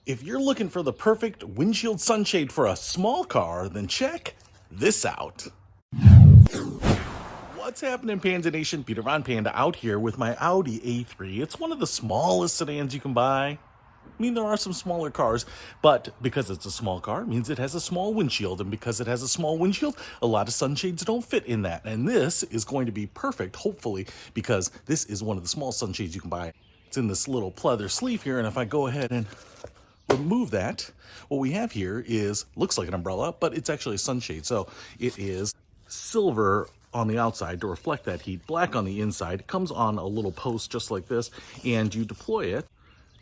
If you're looking for the perfect windshield sunshade for a small car, then check this out. What's happening, Panda Nation? Peter Von Panda out here with my Audi A3. It's one of the smallest sedans you can buy. I mean, there are some smaller cars, but because it's a small car, it means it has a small windshield. And because it has a small windshield, a lot of sunshades don't fit in that. And this is going to be perfect, hopefully, because this is one of the small sunshades you can buy. It's in this little pleather sleeve here, and if I go ahead and remove that, what we have here is, looks like an umbrella, but it's actually a sunshade. So it is silver on the outside to reflect that heat, black on the inside. It comes on a little post just like this, and you deploy it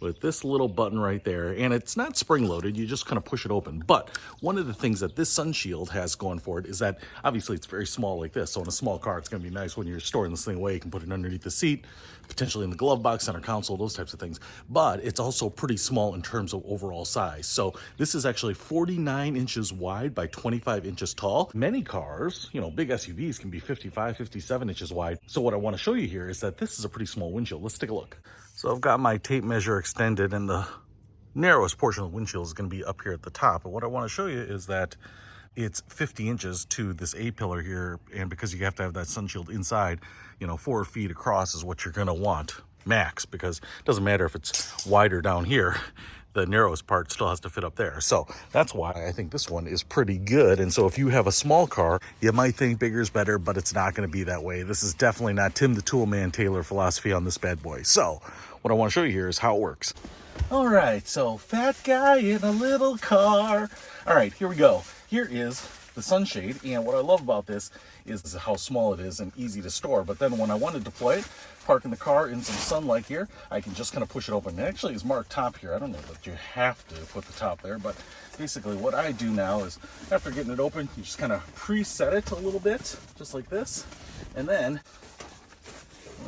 with this little button right there, and it's not spring loaded, you just kind of push it open. But one of the things that this sun shield has going for it is that obviously it's very small like this, so in a small car it's going to be nice when you're storing this thing away. You can put it underneath the seat, potentially in the glove box, center console, those types of things. But it's also pretty small in terms of overall size. So this is actually 49 inches wide by 25 inches tall. Many cars, you know, big SUVs can be 55, 57 inches wide. So what I want to show you here is that this is a pretty small windshield. Let's take a look. So I've got my tape measure extended, and the narrowest portion of the windshield is going to be up here at the top. And what I want to show you is that it's 50 inches to this A-pillar here, and because you have to have that sun shield inside, you know, 4 feet across is what you're going to want max, because it doesn't matter if it's wider down here, the narrowest part still has to fit up there. So that's why I think this one is pretty good. And so if you have a small car, you might think bigger is better, but it's not going to be that way. This is definitely not Tim the Toolman Taylor philosophy on this bad boy. So what I want to show you here is how it works. All right, so fat guy in a little car. All right, here we go. Here is the sunshade, and what I love about this is how small it is and easy to store. But then when I want to deploy it, parking the car in some sunlight here, I can just kind of push it open. It actually is marked top here. I don't know that you have to put the top there, but basically what I do now is after getting it open, you just kind of preset it a little bit, just like this. And then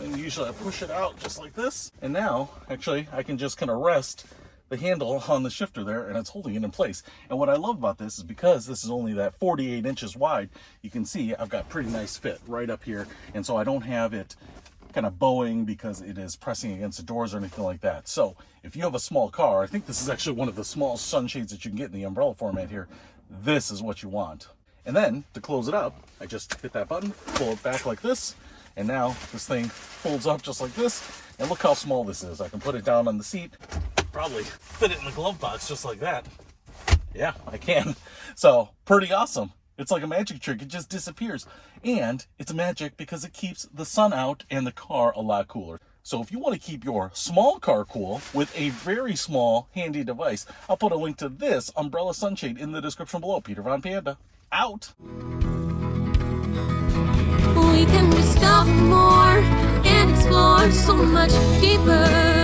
usually I push it out just like this. And now, actually, I can just kind of rest the handle on the shifter there, and it's holding it in place. And what I love about this is because this is only that 48 inches wide, you can see I've got pretty nice fit right up here. And so I don't have it kind of bowing because it is pressing against the doors or anything like that. So if you have a small car, I think this is actually one of the small sunshades that you can get in the umbrella format here. This is what you want. And then to close it up, I just hit that button, pull it back like this, and now this thing folds up just like this. And look how small this is. I can put it down on the seat, probably fit it in the glove box just like that. Yeah, I can. So pretty awesome. It's like a magic trick. It just disappears. And it's a magic because it keeps the sun out and the car a lot cooler. So if you want to keep your small car cool with a very small handy device, I'll put a link to this umbrella sunshade in the description below. Peter Von Panda, out. We can discover more and explore so much deeper.